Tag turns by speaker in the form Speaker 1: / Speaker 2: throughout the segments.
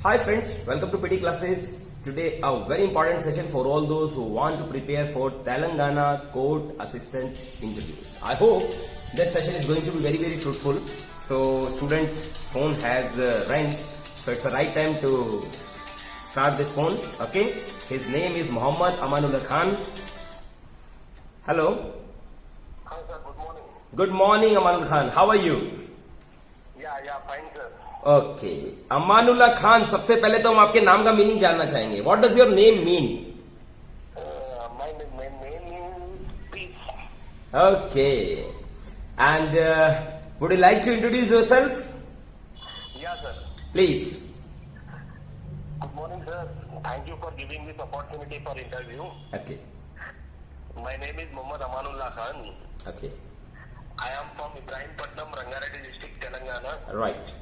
Speaker 1: Hi friends, welcome to PT Classes. Today a very important session for all those who want to prepare for Telangana Court Assistant interviews. I hope this session is going to be very fruitful. So student phone has rang, so it's the right time to start this phone. Okay, his name is Muhammad Amanullah Khan. Hello.
Speaker 2: Hi sir, good morning.
Speaker 1: Good morning Amanullah Khan. How are you?
Speaker 2: Yeah, fine sir.
Speaker 1: Okay Amanulla Khan, सबसे पहले तो हम आपके नाम का meaning जानना चाहेंगे. What does your name mean?
Speaker 2: My name is Peace.
Speaker 1: Okay and would you like to introduce yourself
Speaker 2: Yeah sir.
Speaker 1: Please?
Speaker 2: Good morning sir. Thank you for giving this opportunity for interview.
Speaker 1: Okay
Speaker 2: My name is Muhammad Amanullah Khan.
Speaker 1: Okay
Speaker 2: I am from Ibrahimpatnam, Rangareddy district, Telangana.
Speaker 1: Right.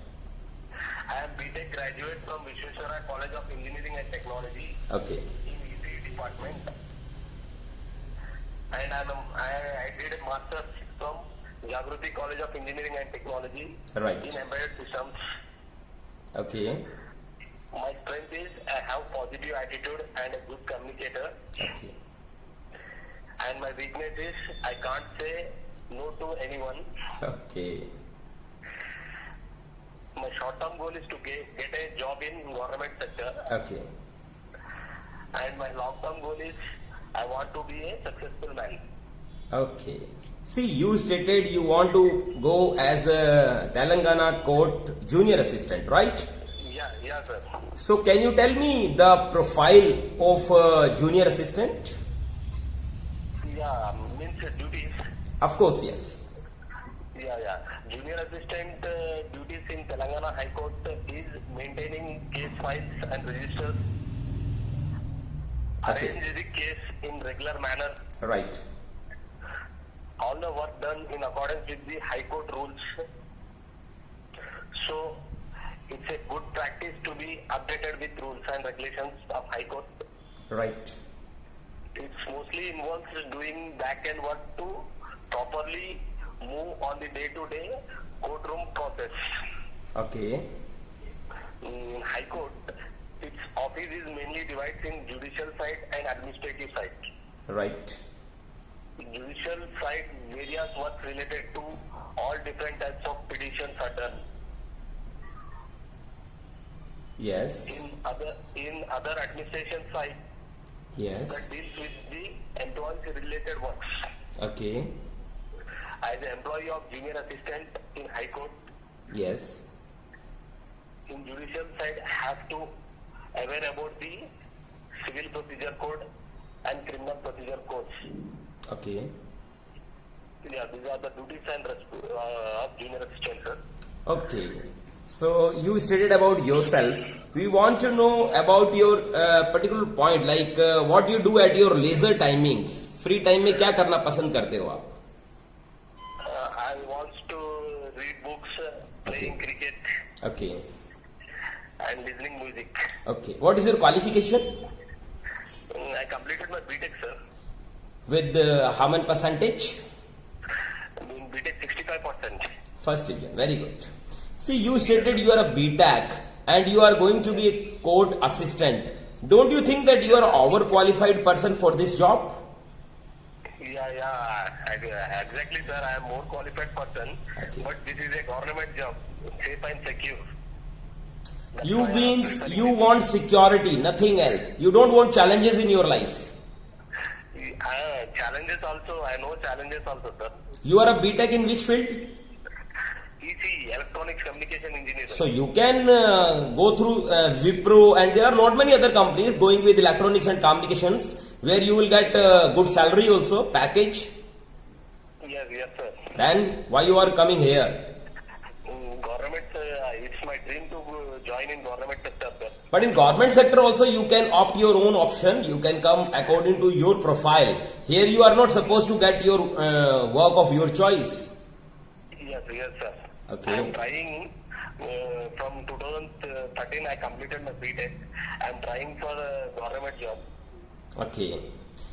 Speaker 2: I am BTech graduate from Vishweshwara College of Engineering and Technology
Speaker 1: okay
Speaker 2: in ECE department. And I did a master's from Jagruti College of Engineering and Technology
Speaker 1: right.
Speaker 2: in embedded systems.
Speaker 1: Okay
Speaker 2: My strength is I have positive attitude and a good communicator.
Speaker 1: Okay
Speaker 2: And my weakness is I can't say no to anyone.
Speaker 1: Okay
Speaker 2: My short-term goal is to get a job in government sector.
Speaker 1: Okay
Speaker 2: And my long-term goal is I want to be a successful man.
Speaker 1: okay. See, you stated you want to go as a Telangana Court Junior Assistant, right?
Speaker 2: Yeah, sir.
Speaker 1: So can you tell me the profile of a Junior Assistant?
Speaker 2: Yeah, means duties.
Speaker 1: Of course, yes.
Speaker 2: Yeah. Junior assistant duties in Telangana High Court is maintaining case files and registers,
Speaker 1: Okay.
Speaker 2: arrange the case in regular manner,
Speaker 1: Right.
Speaker 2: all the work done in accordance with the High Court rules. So, it's a good practice to be updated with rules and regulations of High Court.
Speaker 1: Right.
Speaker 2: It mostly involves doing back-end work to properly move on the day-to-day courtroom process.
Speaker 1: Okay.
Speaker 2: In High Court, its office is mainly divided in judicial side and administrative side.
Speaker 1: Right.
Speaker 2: Judicial side, various works related to all different types of petitions are done.
Speaker 1: Yes.
Speaker 2: In other administration side,
Speaker 1: Yes.
Speaker 2: that deals with the employees related works.
Speaker 1: Okay.
Speaker 2: As an employee of junior assistant in High Court,
Speaker 1: Yes.
Speaker 2: in judicial side, have to aware about the civil procedure code and criminal procedure codes.
Speaker 1: Okay.
Speaker 2: Yeah, these are the duties and of junior assistant, sir.
Speaker 1: Okay. So you stated about yourself. We want to know about your particular point, like what you do at your leisure timings. Free time में क्या करना पसंद करते हो आप?
Speaker 2: I want to read books, playing cricket,
Speaker 1: Okay.
Speaker 2: and listening music.
Speaker 1: Okay. What is your qualification?
Speaker 2: I completed my BTech, sir.
Speaker 1: With how many percentage?
Speaker 2: In BTech, 65%.
Speaker 1: First division. Very good. See, you stated you are a BTech and you are going to be a court assistant. Don't you think that you are an overqualified person for this job?
Speaker 2: Yeah, exactly, sir. I am more qualified person,
Speaker 1: Okay.
Speaker 2: but this is a government job, safe and secure. That's
Speaker 1: You
Speaker 2: why I am
Speaker 1: means
Speaker 2: preferring
Speaker 1: you
Speaker 2: it.
Speaker 1: want security, nothing else. You don't want challenges in your life.
Speaker 2: Challenges also, I know challenges also, sir.
Speaker 1: You are a BTech in which field?
Speaker 2: ECE, Electronics Communication Engineering.
Speaker 1: So you can go through Wipro, and there are not many other companies going with electronics and communications where you will get good salary also, package.
Speaker 2: Yes, sir.
Speaker 1: Then why you are coming here?
Speaker 2: Government, it's my dream to join in government sector, sir.
Speaker 1: But in government sector also you can opt your own option. You can come according to your profile. Here you are not supposed to get your work of your choice.
Speaker 2: Yes, sir.
Speaker 1: Okay.
Speaker 2: I am trying from 2013. I completed my BTech. I am trying for a government job.
Speaker 1: Okay.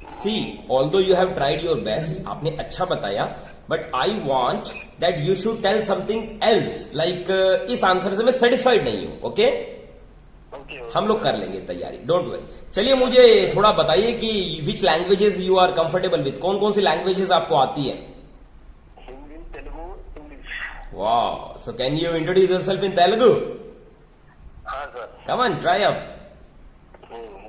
Speaker 1: See, although you have tried your best, आपने अच्छा बताया, but I want that you should tell something else. Like इस answer से मैं satisfied नहीं हूँ. Okay?
Speaker 2: Okay
Speaker 1: हम लोग कर लेंगे तैयारी, डोंट वरी। चलिए मुझे थोड़ा बताइए कि which languages you are comfortable with, कौन कौन सी लैंग्वेजेस आपको आती है?
Speaker 2: हिंदी, तेलुगु, इंग्लिश।
Speaker 1: वाह, so can you introduce yourself in Telugu?
Speaker 2: हाँ sir.
Speaker 1: Come on, try up.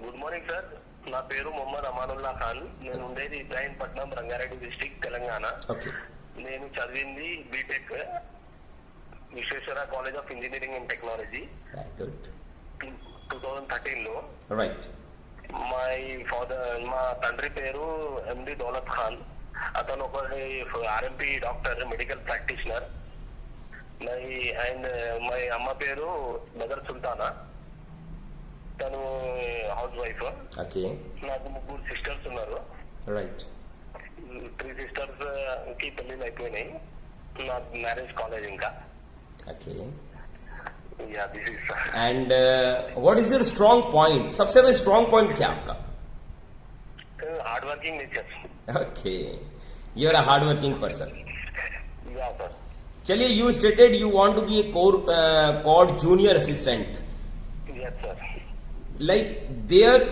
Speaker 2: Good morning sir, నా పేరు మొహమ్మద్ అమానుల్లా ఖాన్. నేను ఉండేది ఇబ్రాహీంపట్నం, రంగారెడ్డి డిస్ట్రిక్ట్, తెలంగాణ.
Speaker 1: ఓకే.
Speaker 2: నేను చదివింది BTech Visweswara college of engineering and technology
Speaker 1: very good.
Speaker 2: 2013 లో.
Speaker 1: రైట్.
Speaker 2: మా తండ్రి పేరు ఎండి దౌలత్ ఖాన్. అతను ఒక RMP doctor, medical practitioner. And my అమ్మ పేరు నగర్ సుల్తానా, తను హౌస్ వైఫ్.
Speaker 1: ఓకే.
Speaker 2: నాకు 3 సిస్టర్స్ ఉన్నారు.
Speaker 1: రైట్.
Speaker 2: 3 సిస్టర్స్ కి పెళ్లిళ్ళు అయిపోయినాయి. నాకు మ్యారేజ్ కాలేజ్ ఇంకా.
Speaker 1: Okay.
Speaker 2: Yeah, this is
Speaker 1: and what is your strong point? सबसे बड़ा स्ट्रॉन्ग पॉइंट क्या है आपका?
Speaker 2: Hard working nature.
Speaker 1: Okay, you are a hard working person.
Speaker 2: Yeah sir.
Speaker 1: चलिए, you stated you want to be a code junior assistant.
Speaker 2: Yes sir.
Speaker 1: Like there,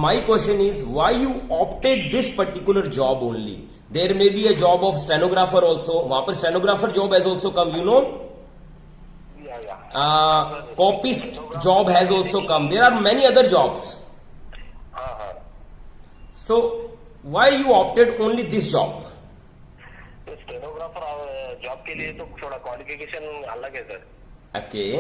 Speaker 1: my question is why you opted this particular job only? There may be a job of stenographer also. वहां पर stenographer job has also come, you know.
Speaker 2: Yeah yeah.
Speaker 1: Copyist job has also come. There are many other jobs.
Speaker 2: हाँ हाँ.
Speaker 1: So why you opted only this job?
Speaker 2: Stenographer job के लिए तो थोड़ा qualification अलग है सर.
Speaker 1: Okay.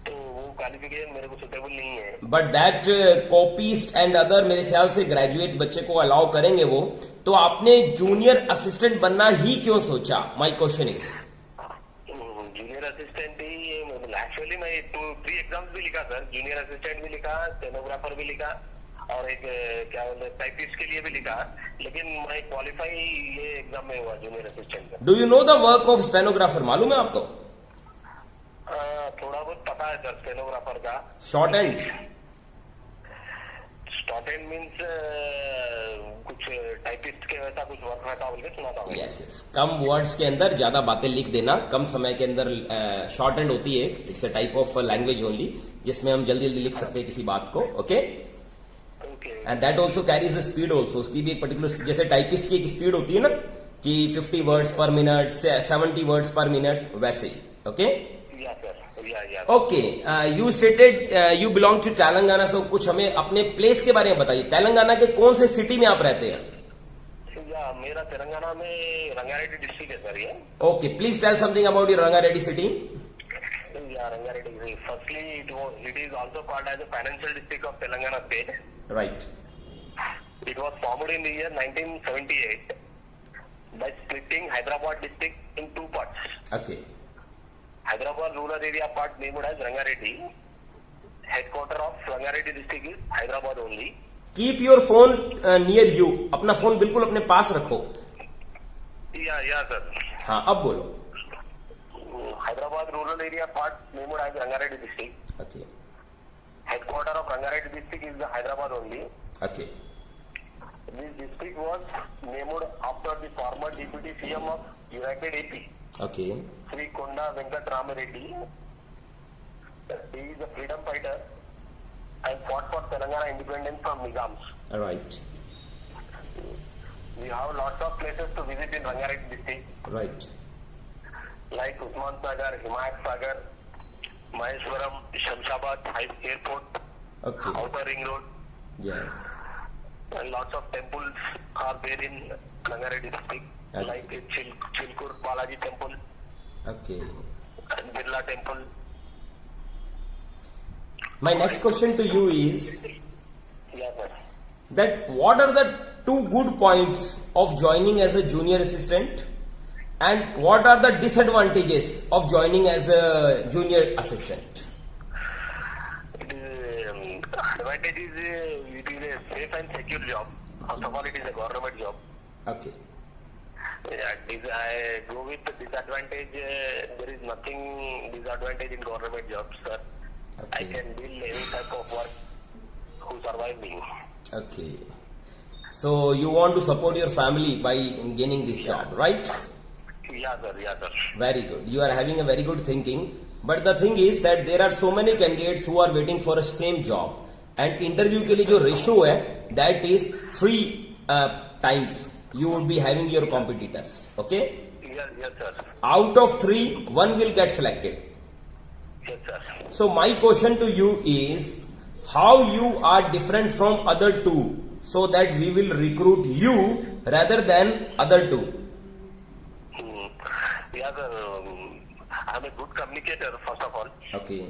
Speaker 2: तो वो क्वालिफिकेशन मेरे को सुटेबल नहीं है.
Speaker 1: But that copyist and other मेरे ख्याल से ग्रेजुएट बच्चे को अलाउ करेंगे वो. तो आपने जूनियर असिस्टेंट बनना ही क्यों सोचा? My question is.
Speaker 2: Junior assistant he actually मैं 3 एग्जाम्स भी लिखा सर. जूनियर असिस्टेंट भी लिखा, स्टेनोग्राफर भी लिखा, और एक क्या बोलते टाइपिस्ट के लिए भी लिखा. लेकिन मैं क्वालिफाई ये एग्जाम में हुआ जूनियर असिस्टेंट का.
Speaker 1: Do you know the work of stenographer? मालूम है आपको?
Speaker 2: थोड़ा बहुत पता है सर स्टेनोग्राफर का.
Speaker 1: Short and.
Speaker 2: Short and means कुछ टाइपिस्ट के वैसा कुछ वर्क रहता बोल के सुना था.
Speaker 1: यस यस, कम वर्ड्स के अंदर ज्यादा बातें लिख देना, कम समय के अंदर. शॉर्ट एंड होती है, it's a type of language only जिसमें हम जल्दी जल्दी लिख सकते हैं किसी बात को. Okay. And that also carries a speed also. उसकी भी एक पर्टिकुलर, जैसे टाइपिस्ट की एक स्पीड होती है ना कि 50 words per minute, 70 words per minute, वैसे ही. Okay. Okay, you stated you belong to Telangana. So कुछ हमें अपने प्लेस के बारे में बताइए. तेलंगाना के कौन से सिटी में आप रहते हैं?
Speaker 2: या मेरा तेलंगाना में रंगारेड्डी डिस्ट्रिक्ट है सर ये.
Speaker 1: Okay, please tell something about your Rangareddy city.
Speaker 2: Yeah, Rangareddy. Firstly, it is also called as a financial district of Telangana state.
Speaker 1: Right.
Speaker 2: It was formed in the year 1978 by splitting Hyderabad district in 2 parts.
Speaker 1: Okay.
Speaker 2: Hyderabad rural area part named as Rangareddy. Headquarter of Rangareddy district is Hyderabad only.
Speaker 1: Keep your phone near you. अपना phone बिल्कुल अपने पास रखो.
Speaker 2: Yeah, sir.
Speaker 1: हाँ, अब बोलो.
Speaker 2: Hyderabad rural area part named as Rangareddy district.
Speaker 1: Okay.
Speaker 2: Headquarter of Rangareddy district is the Hyderabad only.
Speaker 1: Okay.
Speaker 2: This district was named after the former deputy CM of United AP,
Speaker 1: Okay.
Speaker 2: Sri Konda Venkat Ramareddy. He is a freedom fighter and fought for Telangana independence from Nizams.
Speaker 1: All right.
Speaker 2: We have lots of places to visit in Rangareddy district,
Speaker 1: Right.
Speaker 2: like Usman Sagar, Himayat Sagar, Maheshwaram, Shamshabad, Airport,
Speaker 1: Okay.
Speaker 2: Outer Ring Road,
Speaker 1: Yes.
Speaker 2: and lots of temples are there in Rangareddy district,
Speaker 1: Okay.
Speaker 2: like Chilkur Balaji Temple
Speaker 1: Okay.
Speaker 2: and Birla Temple.
Speaker 1: My next question to you is
Speaker 2: Yeah, sir.
Speaker 1: that what are the 2 good points of joining as a junior assistant, and what are the disadvantages of joining as a junior assistant?
Speaker 2: It is advantage is it is a safe and secure job. First of all, it is a government job.
Speaker 1: Okay.
Speaker 2: Yeah, I go with the disadvantage. There is nothing disadvantage in government jobs, sir. I
Speaker 1: Okay.
Speaker 2: can build any type of work who survive me.
Speaker 1: Okay. So you want to support your family by gaining this job, right?
Speaker 2: Yeah, sir. Yeah, sir.
Speaker 1: Very good. You are having a very good thinking. but the thing is that there are so many candidates who are waiting for a same job, and interview के लिए जो ratio है, that is 3 times you would be having your competitors. Okay?
Speaker 2: Yes, sir.
Speaker 1: Out of 3, 1 will get selected.
Speaker 2: Yes, sir.
Speaker 1: So my question to you is, how you are different from other 2, so that we will recruit you rather than other 2.
Speaker 2: Yeah, sir. I'm a good communicator, first of all.
Speaker 1: Okay.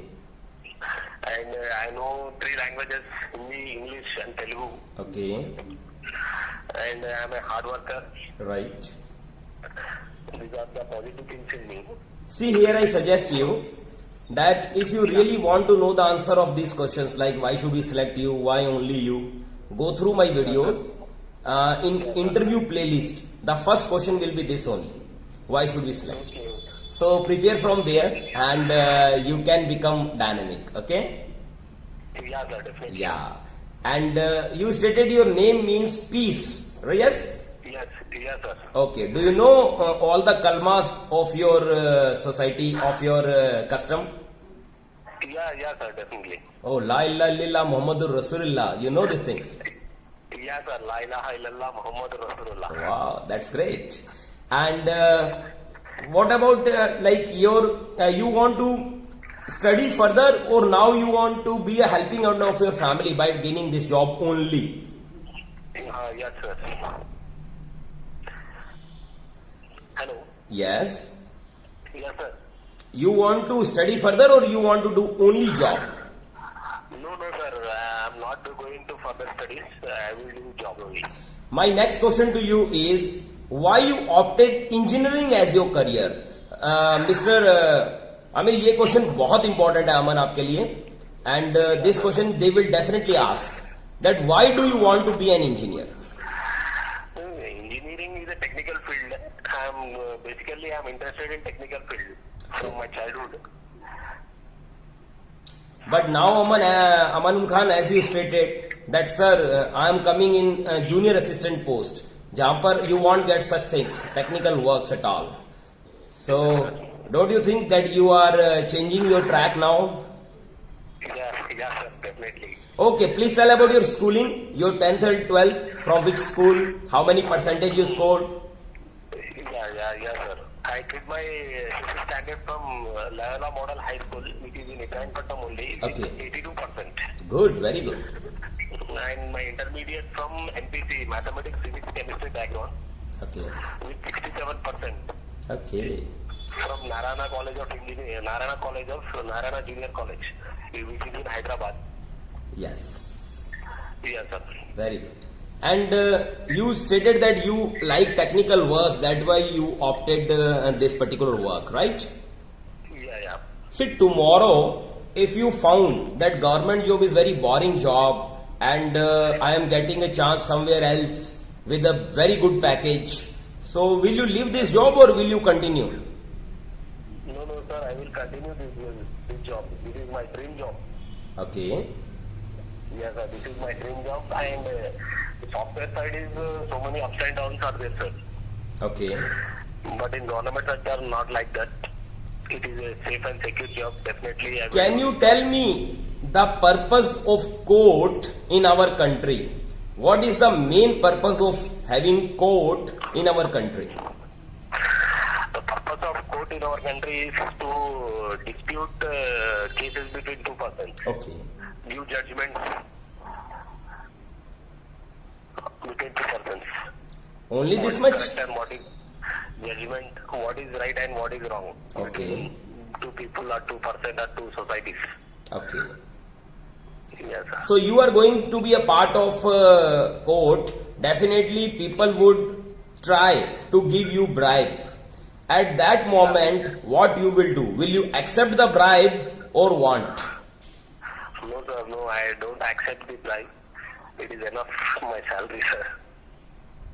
Speaker 2: And I know 3 languages, Hindi, English and Telugu.
Speaker 1: Okay.
Speaker 2: And I'm a hard worker.
Speaker 1: Right.
Speaker 2: These are the positive things in me.
Speaker 1: See, here I suggest you that if you really want to know the answer of these questions, like why should we select you, why only you, go through my videos. In interview playlist, the first question will be this only: why should we select you?
Speaker 2: Okay.
Speaker 1: So prepare from there, and you can become dynamic. Okay?
Speaker 2: Yeah, sir, definitely.
Speaker 1: Yeah. And you stated your name means peace. Yes?
Speaker 2: Yes, sir.
Speaker 1: Okay. Do you know all the kalmas of your society, of your custom?
Speaker 2: Yeah, sir, definitely.
Speaker 1: Oh, La ilaha illallah Muhammadur Rasulullah. You know these things?
Speaker 2: Yeah, sir. La ilaha illallah Muhammadur Rasulullah.
Speaker 1: Wow, that's great. And what about like you want to study further, or now you want to be a helping out of your family by gaining this job only?
Speaker 2: Yes, sir. Hello.
Speaker 1: Yes.
Speaker 2: Yes, sir.
Speaker 1: You want to study further, or you want to do only job?
Speaker 2: No, sir. I'm not going to further studies. I will do job only.
Speaker 1: My next question to you is, why you opted engineering as your career? Mr. Amir, ये question बहुत important है अमन आपके लिए, and this question they will definitely ask that why do you want to be an engineer?
Speaker 2: Engineering is a technical field. I'm interested in technical field from my childhood.
Speaker 1: But now Aman Khan, as you stated that sir, I am coming in junior assistant post, जहाँ पर you won't get such things, technical works at all. So don't you think that you are changing your track now?
Speaker 2: Yeah, sir, definitely.
Speaker 1: Okay, please tell about your schooling, your 10th and 12th, from which school, how many percentage you scored?
Speaker 2: Yeah, sir. I did my 6th standard from Layala Model High School, which is in Ibrahimpetam only, with
Speaker 1: Okay.
Speaker 2: 82%.
Speaker 1: Good, very good.
Speaker 2: And my intermediate from NPC, Mathematics, Physics, Chemistry background,
Speaker 1: Okay,
Speaker 2: with 67%.
Speaker 1: okay,
Speaker 2: From Narayana College of Engineering, Narayana Junior College, which is in Hyderabad.
Speaker 1: yes,
Speaker 2: Yes, sir.
Speaker 1: very good. And you stated that you like technical works, that's why you opted this particular work, right?
Speaker 2: Yeah.
Speaker 1: See, tomorrow, if you found that government job is very boring job, and I am getting a chance somewhere else with a very good package, so will you leave this job or will you continue?
Speaker 2: No, sir. I will continue this job. This is my dream job.
Speaker 1: Okay,
Speaker 2: Yes, sir. This is my dream job. And the software side is so many ups and downs are there, sir.
Speaker 1: okay.
Speaker 2: But in government sector, not like that. It is a safe and secure job. Definitely. I will
Speaker 1: Can you tell me the purpose of court in our country? What is the main purpose of having court in our country?
Speaker 2: The purpose of court in our country is to dispute cases between two persons.
Speaker 1: Okay,
Speaker 2: Give judgments between two persons.
Speaker 1: only
Speaker 2: What
Speaker 1: this
Speaker 2: is
Speaker 1: much?
Speaker 2: correct and what is judgment, what is right and what is wrong.
Speaker 1: Okay,
Speaker 2: Two people or 2% or two societies.
Speaker 1: okay.
Speaker 2: Yes, sir.
Speaker 1: So you are going to be a part of court. Definitely people would try to give you bribe. At that moment, what you will do? Will you accept the bribe or want?
Speaker 2: No, sir, no, I don't accept the bribe. It is enough my salary, sir.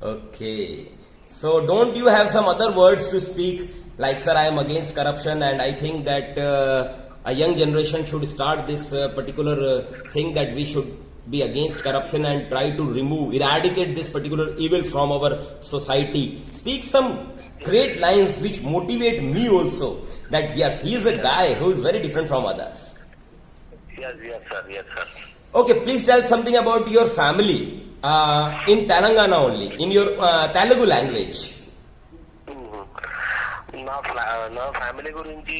Speaker 1: Okay. So don't you have some other words to speak? Like, sir, I am against corruption, and I think that a young generation should start this particular thing, that we should be against corruption and try to eradicate this particular evil from our society. Speak some great lines which motivate me also. that yes, he is a guy who is very different from others.
Speaker 2: Yes, sir.
Speaker 1: Okay, please tell something about your family in Telangana only, in your Telugu language.
Speaker 2: నా family గురించి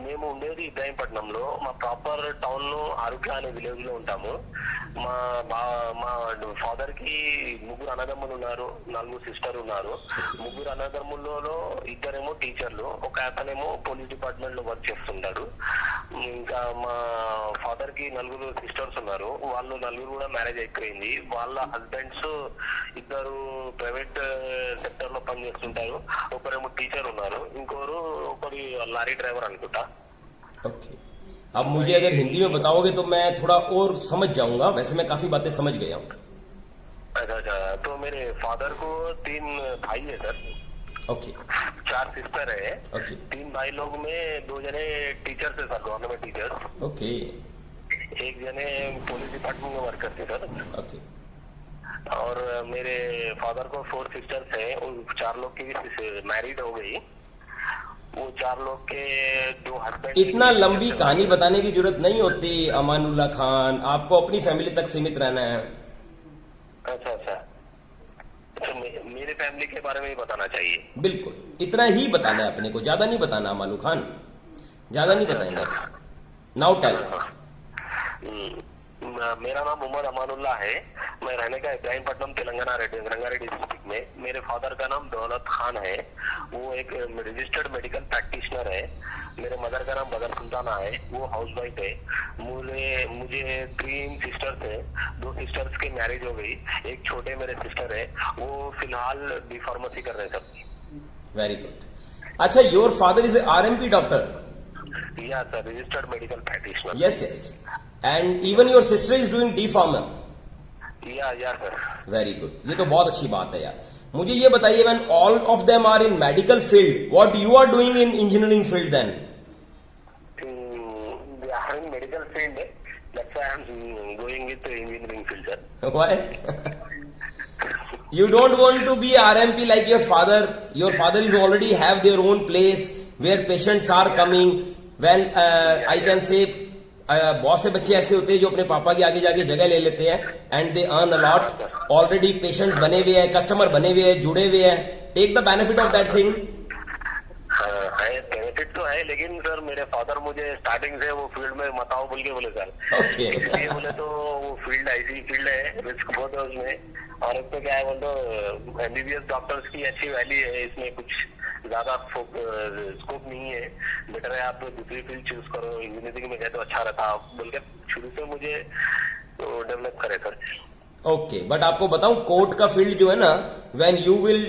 Speaker 2: మేము ఉండేది ఇబ్రాహీంపట్నంలో. మా proper town లో అరుక అనే village లో ఉంటాము. మా ఫాదర్ కి 3 అన్నదమ్ములు ఉన్నారు, 4 సిస్టర్ ఉన్నారు. 3 అన్నదమ్ములలో 2 టీచర్లు, ఒక అతనేమో పోలీస్ డిపార్ట్మెంట్ లో వర్క్ చేస్తుంటాడు. ఇంకా మా ఫాదర్ కి 4 సిస్టర్స్ ఉన్నారు. వాళ్ళు 4 కూడా మ్యారేజ్ అయిపోయింది. వాళ్ళ హస్బెండ్స్ 2 ప్రైవేట్ సెక్టర్ లో పనిచేస్తుంటారు. ఒకరేమో టీచర్ ఉన్నారు, ఇంకోరు ఒకరి లారీ డ్రైవర్ అనుకుంటా.
Speaker 1: ओके, अब मुझे अगर हिंदी में बताओगे तो मैं थोड़ा और समझ जाऊंगा. वैसे मैं काफी बातें समझ गया हूँ.
Speaker 2: अच्छा, तो मेरे फादर को 3 भाई है सर.
Speaker 1: ओके.
Speaker 2: 4 सिस्टर है.
Speaker 1: ओके.
Speaker 2: 3 भाई लोग में 2 जने टीचर्स है सर, गवर्नमेंट टीचर्स.
Speaker 1: ओके.
Speaker 2: 1 जने पुलिस डिपार्टमेंट में वर्क करते सर.
Speaker 1: ओके.
Speaker 2: और मेरे फादर को 4 सिस्टर्स है. उन 4 लोग की भी मैरिड हो गई. वो 4 लोग के 2 हस्बैंड.
Speaker 1: इतना लंबी कहानी बताने की जरूरत नहीं होती अमानुल्लाह खान, आपको अपनी फैमिली तक सीमित रहना है.
Speaker 2: अच्छा, तो मेरे फैमिली के बारे में ही बताना चाहिए.
Speaker 1: बिल्कुल, इतना ही बताना है अपने को, ज्यादा नहीं बताना. अमानु खान, ज्यादा नहीं बताएंगे. Now tell.
Speaker 2: मेरा नाम मोहम्मद अमानुल्लाह है. मैं रहने का इब्राहीमपट्टनम तेलंगाना रंगारेड्डी डिस्ट्रिक्ट में. मेरे फादर का नाम दौलत खान है. वो एक रजिस्टर्ड मेडिकल प्रैक्टिशनर है. मेरे मदर का नाम बदर सुल्ताना है. वो हाउस वाइफ है. मुझे 3 सिस्टर्स है. 2 सिस्टर्स के मैरिज हो गई. एक छोटे मेरे सिस्टर है, वो फिलहाल बी फार्मेसी कर रहे हैं सब.
Speaker 1: Very good. अच्छा, your father is RMP doctor?
Speaker 2: Yeah sir, registered medical practitioner.
Speaker 1: Yes. And even your sister is doing D.Pharm.
Speaker 2: Yeah sir.
Speaker 1: Very good. ये तो बहुत अच्छी बात है यार. मुझे ये बताइए, when all of them are in medical field, what you are doing in engineering field then?
Speaker 2: They are in medical field. That's why I am going with the engineering field, sir.
Speaker 1: Why? You don't want to be RMP like your father. Your father is already have their own place where patients are coming. When I can say बहुत से बच्चे ऐसे होते हैं जो अपने पापा के आगे जाके जगह ले लेते हैं and they earn a lot. Already patients बने हुए हैं, कस्टमर बने हुए हैं, जुड़े हुए हैं. Take the benefit of that thing.
Speaker 2: Benefit तो है, लेकिन सर मेरे फादर मुझे स्टार्टिंग से वो फील्ड में मत आओ बोल के बोले सर.
Speaker 1: ओके.
Speaker 2: इसलिए बोले तो वो फील्ड ऐसी फील्ड है, रिस्क बहुत है उसमें. और एक तो क्या है बोल तो MBBS डॉक्टर्स की अच्छी वैल्यू है, इसमें कुछ ज्यादा स्कोप नहीं है. बेटर है आप दूसरी फील्ड चूज करो, इंजीनियरिंग में गए तो अच्छा रहता बोल के शुरू से मुझे तो डेवलप करे सर.
Speaker 1: ओके, बट आपको बताऊं, कोर्ट का फील्ड जो है ना, when you will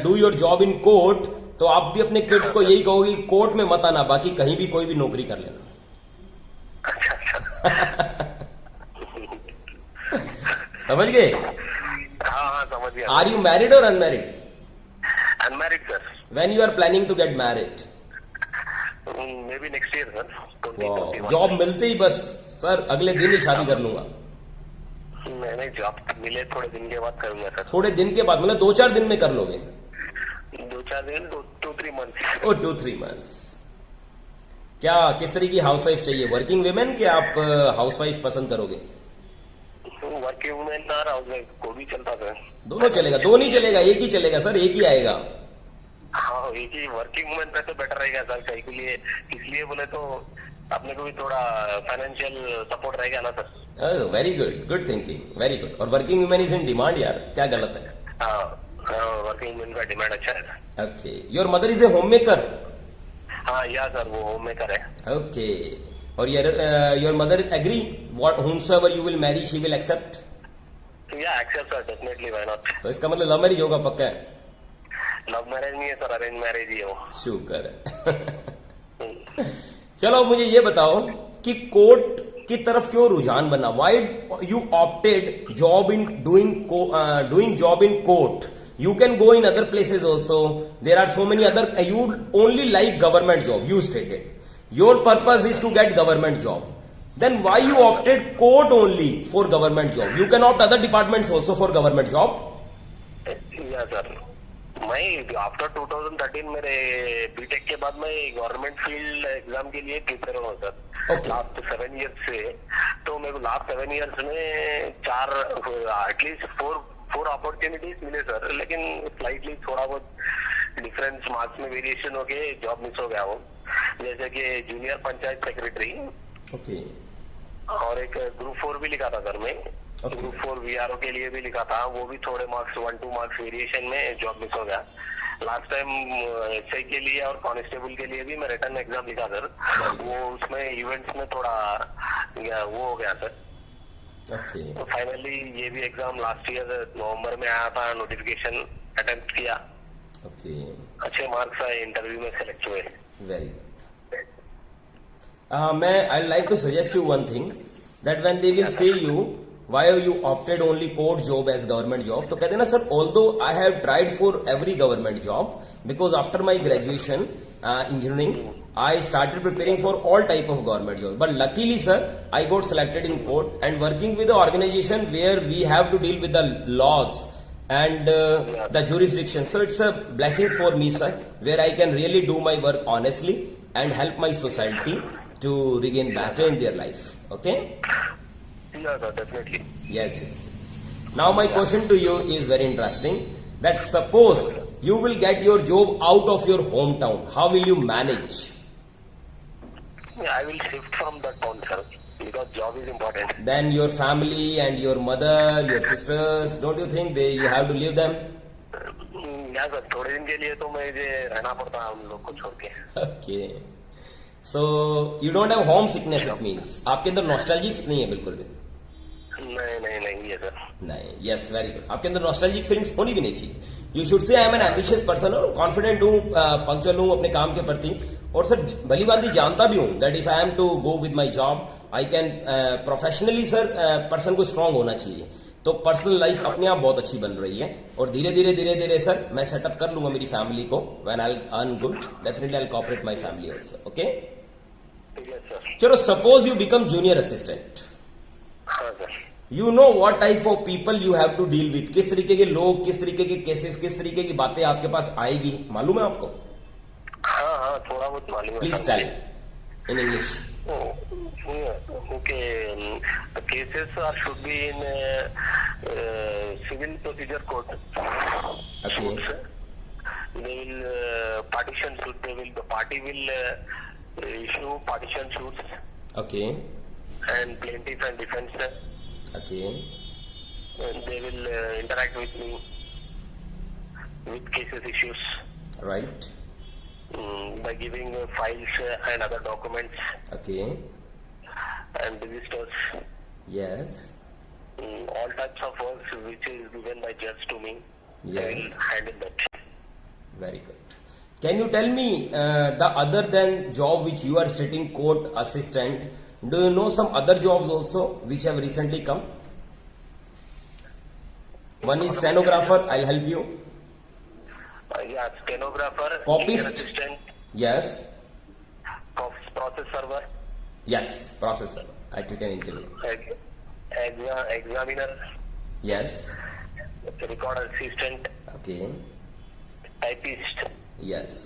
Speaker 1: do your job in court, तो आप भी अपने किड्स को यही कहोगे कि कोर्ट में मत आना, बाकी कहीं भी कोई भी नौकरी कर लेना.
Speaker 2: अच्छा.
Speaker 1: समझ गए?
Speaker 2: हाँ, समझ गया.
Speaker 1: आर यू मैरिड और unmarried?
Speaker 2: Unmarried sir.
Speaker 1: When you are planning to get married?
Speaker 2: May be next year sir.
Speaker 1: Job मिलते ही बस सर अगले दिन ही शादी कर लूंगा.
Speaker 2: मैंने जॉब मिले थोड़े दिन के बाद करूंगा सर.
Speaker 1: थोड़े दिन के बाद मतलब 2-4 दिन में कर लोगे?
Speaker 2: 2-4 दिन, 2-3 मंथ.
Speaker 1: ओ 2-3 मंथ्स. क्या किस तरह की हाउसवाइफ चाहिए? वर्किंग वुमेन कि आप हाउसवाइफ पसंद करोगे?
Speaker 2: वर्किंग वुमेन और हाउसवाइफ को भी चलता सर.
Speaker 1: दोनों चलेगा? 2 नहीं चलेगा, एक ही चलेगा सर, एक ही आएगा.
Speaker 2: हाँ, एक ही वर्किंग वुमेन पे तो बेटर रहेगा सर. कहीं के लिए इसलिए बोले तो अपने को भी थोड़ा फाइनेंशियल सपोर्ट रहेगा ना sir.
Speaker 1: Very good, good thinking, very good. और working women is in demand यार, क्या गलत है?
Speaker 2: हाँ, वर्किंग वुमेन का डिमांड अच्छा है.
Speaker 1: Okay. Your mother is a home maker?
Speaker 2: हाँ, या सर, वो होम मेकर है.
Speaker 1: ओके. और your mother agree what whomsoever you will marry she will accept?
Speaker 2: Yeah accept sir, definitely, why not.
Speaker 1: तो इसका मतलब लव मैरिज होगा पक्का है?
Speaker 2: लव मैरिज नहीं है सर, अरेंज मैरिज ही है वो.
Speaker 1: शुक्र है. चलो अब मुझे ये बताओ कि कोर्ट की तरफ क्यों रुझान बना? Why you opted job in doing job in court? You can go in other places also. There are so many other. You only like government job. You stated your purpose is to get government job. Then why you opted court only for government job? You can opt other departments also for government job.
Speaker 2: या sir, मैं after 2013 मेरे BTech के बाद मैं government field exam के लिए prepare हुआ sir
Speaker 1: Okay.
Speaker 2: Last 7 years से। तो मेरे को लास्ट 7 इयर्स में 4 एटलीस्ट 4 अपॉर्चुनिटीज मिले सर, लेकिन स्लाइटली थोड़ा बहुत डिफरेंस मार्क्स में वेरिएशन हो गए, जॉब मिस हो गया वो। जैसे कि जूनियर पंचायत सेक्रेटरी
Speaker 1: ओके
Speaker 2: और एक ग्रुप 4 भी लिखा था सर मैं।
Speaker 1: Okay.
Speaker 2: ग्रुप 4 वीआरओ के लिए भी लिखा था, वो भी थोड़े मार्क्स 1-2 मार्क्स वेरिएशन में जॉब मिस हो गया। लास्ट टाइम एसआई के लिए और कांस्टेबल के लिए भी मैं रिटर्न एग्जाम लिखा सर, वो उसमें इवेंट्स में थोड़ा वो हो गया सर।
Speaker 1: ओके
Speaker 2: तो फाइनली ये भी एग्जाम लास्ट ईयर नवंबर में आया था, नोटिफिकेशन अटेम्प्ट किया,
Speaker 1: ओके
Speaker 2: अच्छे मार्क्स आए, इंटरव्यू में सेलेक्ट हुए।
Speaker 1: Very good. मैं I like to suggest you one thing that when they will say you why you opted only court job as government job, तो कहते हैं ना sir, although I have tried for every government job because after my graduation engineering I started preparing for all type of government jobs, but luckily sir I got selected in court and working with the organization where we have to deal with the laws and the jurisdiction, so it's a blessing for me sir, where I can really do my work honestly and help my society to regain better in their life. Okay.
Speaker 2: Yeah, sir, definitely.
Speaker 1: Yes, yes, yes. Now my question to you is very interesting. That suppose you will get your job out of your hometown, how will you manage?
Speaker 2: I will shift from that town, sir, because job is important.
Speaker 1: Then your family and your mother, your sisters, don't you think you have to leave them?
Speaker 2: या sir, थोड़े दिन के लिए तो मुझे रहना पड़ता है उन लोग को छोड़ के।
Speaker 1: Okay. So you don't have home sickness, it means. आपके अंदर नॉस्टैल्जिक्स नहीं है बिल्कुल भी?
Speaker 2: नहीं है सर।
Speaker 1: नहीं, यस, वेरी गुड। आपके अंदर नॉस्टैल्जिक फीलिंग्स होनी भी नहीं चाहिए। You should say I am N ambitious person और कॉन्फिडेंट हूँ, पंक्चुअल हूँ अपने काम के प्रति, और सर भली बात जानता भी हूँ that if I am to go with my job I can professionally sir person को स्ट्रांग होना चाहिए। तो पर्सनल लाइफ अपने आप बहुत अच्छी बन रही है और धीरे धीरे सर मैं सेटअप कर लूंगा मेरी फैमिली को। When I earn good definitely I cooperate my family also. Okay, चलो suppose you become junior assistant,
Speaker 2: हाँ sir.
Speaker 1: You know what type of people you have to deal with, किस तरीके के लोग, किस तरीके के केसेस, किस तरीके की बातें आपके पास आएगी, मालूम है आपको?
Speaker 2: हाँ, थोड़ा बहुत मालूम है।
Speaker 1: Please tell in English.
Speaker 2: Okay, the cases should be in civil procedure court.
Speaker 1: Okay.
Speaker 2: Suits. They will partition suit. The party will issue partition suits.
Speaker 1: Okay.
Speaker 2: And plaintiff and defense.
Speaker 1: Okay.
Speaker 2: And they will interact with me with cases issues.
Speaker 1: Right.
Speaker 2: By giving files and other documents.
Speaker 1: Okay.
Speaker 2: And registers.
Speaker 1: Yes.
Speaker 2: All types of works which is given by judge to me.
Speaker 1: Yes.
Speaker 2: I will handle that.
Speaker 1: Very good. Can you tell me the other than job which you are stating court assistant, do you know some other jobs also which have recently come? One is stenographer, I'll help you.
Speaker 2: Yeah, stenographer,
Speaker 1: Copyist.
Speaker 2: junior assistant,
Speaker 1: Yes.
Speaker 2: process server,
Speaker 1: Yes. Processor. I took an interview.
Speaker 2: examiner,
Speaker 1: Yes.
Speaker 2: record assistant,
Speaker 1: Okay.
Speaker 2: typist.
Speaker 1: Yes.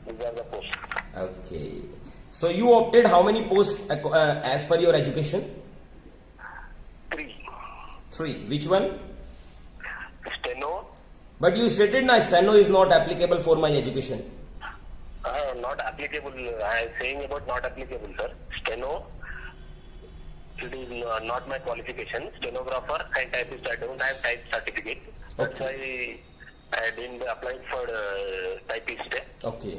Speaker 2: These are the posts.
Speaker 1: Okay. So you opted how many posts as per your education?
Speaker 2: 3.
Speaker 1: 3. Which one?
Speaker 2: Steno,
Speaker 1: But you stated na steno is not applicable for my education.
Speaker 2: not applicable. I am saying about not applicable, sir. Steno, it is not my qualification. Stenographer and typist, I don't have type certificate. That's why I didn't apply for typist.
Speaker 1: Okay.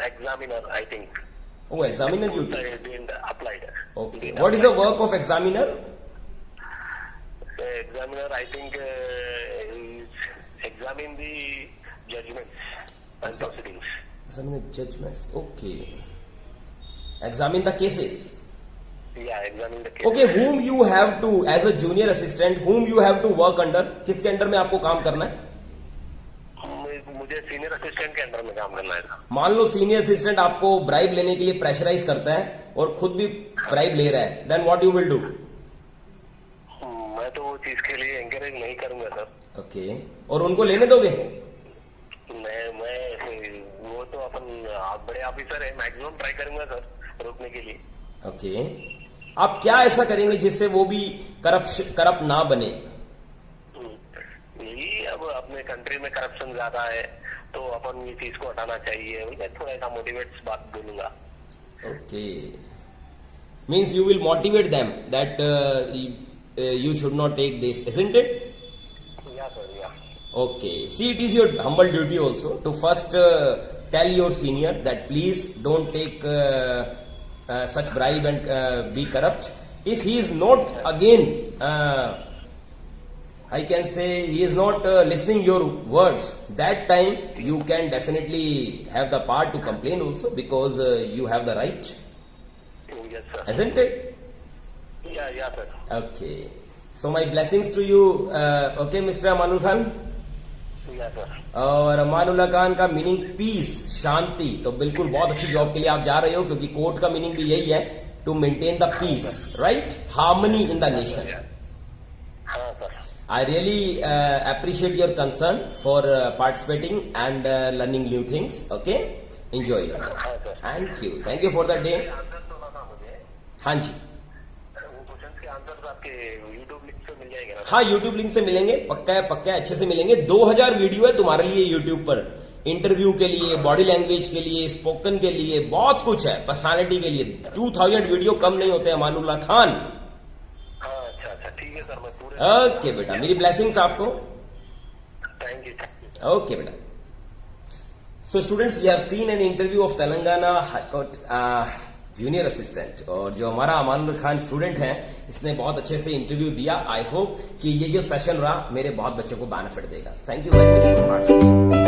Speaker 2: Examiner, I think.
Speaker 1: Oh, examiner you
Speaker 2: I
Speaker 1: did.
Speaker 2: didn't apply.
Speaker 1: Okay.
Speaker 2: Didn't
Speaker 1: What is the
Speaker 2: apply.
Speaker 1: work of examiner?
Speaker 2: Examiner, I think, is examine the judgments and proceedings.
Speaker 1: Examine the judgments. Okay. Examine the cases.
Speaker 2: Yeah, examine the case.
Speaker 1: Okay, whom you have to, as a junior assistant, whom you have to work under? किसके under में आपको काम करना है?
Speaker 2: मुझे senior assistant के under में काम करना है।
Speaker 1: मान लो सीनियर असिस्टेंट आपको ब्राइब लेने के लिए प्रेशराइज करता है और खुद भी ब्राइब ले रहा है, then what you will do?
Speaker 2: मैं तो वो चीज के लिए एंकरेज नहीं करूंगा सर।
Speaker 1: ओके, और उनको लेने दोगे?
Speaker 2: मैं वो तो अपन आप बड़े ऑफिसर है, मैक्सिमम ट्राई करूंगा सर रोकने के लिए।
Speaker 1: ओके, आप क्या ऐसा करेंगे जिससे वो भी करप्ट ना बने?
Speaker 2: यही अब अपने कंट्री में करप्शन ज्यादा है तो अपन ये चीज को हटाना चाहिए, मैं थोड़ा सा मोटिवेट बात बोलूंगा।
Speaker 1: Okay, means you will motivate them that you should not take this, isn't it?
Speaker 2: या सर, या।
Speaker 1: Okay, see, it is your humble duty also to first tell your senior that please don't take such bribe and be corrupt. If he is not again, I can say he is not listening your words, that time you can definitely have the power to complain also, because you have the right,
Speaker 2: yes sir,
Speaker 1: isn't it?
Speaker 2: या sir.
Speaker 1: Okay, so my blessings to you, okay, Mr. Amanul Khan.
Speaker 2: या sir,
Speaker 1: और अमानुल्लाह खान का meaning piece, शांति, तो बिल्कुल बहुत अच्छी job के लिए आप जा रहे हो, क्योंकि कोर्ट का मीनिंग भी यही है, to maintain the peace, right, harmony in the nation.
Speaker 2: हाँ sir.
Speaker 1: I really appreciate your concern for participating and learning new things. Okay, enjoy your work.
Speaker 2: हाँ sir.
Speaker 1: Thank you for the day.
Speaker 2: Answer सुना था मुझे,
Speaker 1: हाँ जी,
Speaker 2: वो question के answer आपके YouTube link से मिल जाएंगे ना?
Speaker 1: हाँ, YouTube लिंक से मिलेंगे, पक्का है, पक्का है, अच्छे से मिलेंगे. 2000 वीडियो है तुम्हारे लिए YouTube पर, इंटरव्यू के लिए, बॉडी लैंग्वेज के लिए, स्पोकन के लिए, बहुत कुछ है, पर्सनालिटी के लिए. 2000 वीडियो कम नहीं होते अमानुल्लाह खान.
Speaker 2: हाँ, अच्छा अच्छा, ठीक है सर, मैं पूरे।
Speaker 1: ओके बेटा, मेरी ब्लेसिंग्स आपको.
Speaker 2: Thank you.
Speaker 1: ओके बेटा. So students, you have seen an interview of Telangana High Court junior assistant, और जो हमारा अमानुल्लाह खान स्टूडेंट है, इसने बहुत अच्छे से इंटरव्यू दिया. आई होप कि ये जो सेशन रहा मेरे बहुत बच्चों को बेनिफिट देगा. Thank you very much for participation.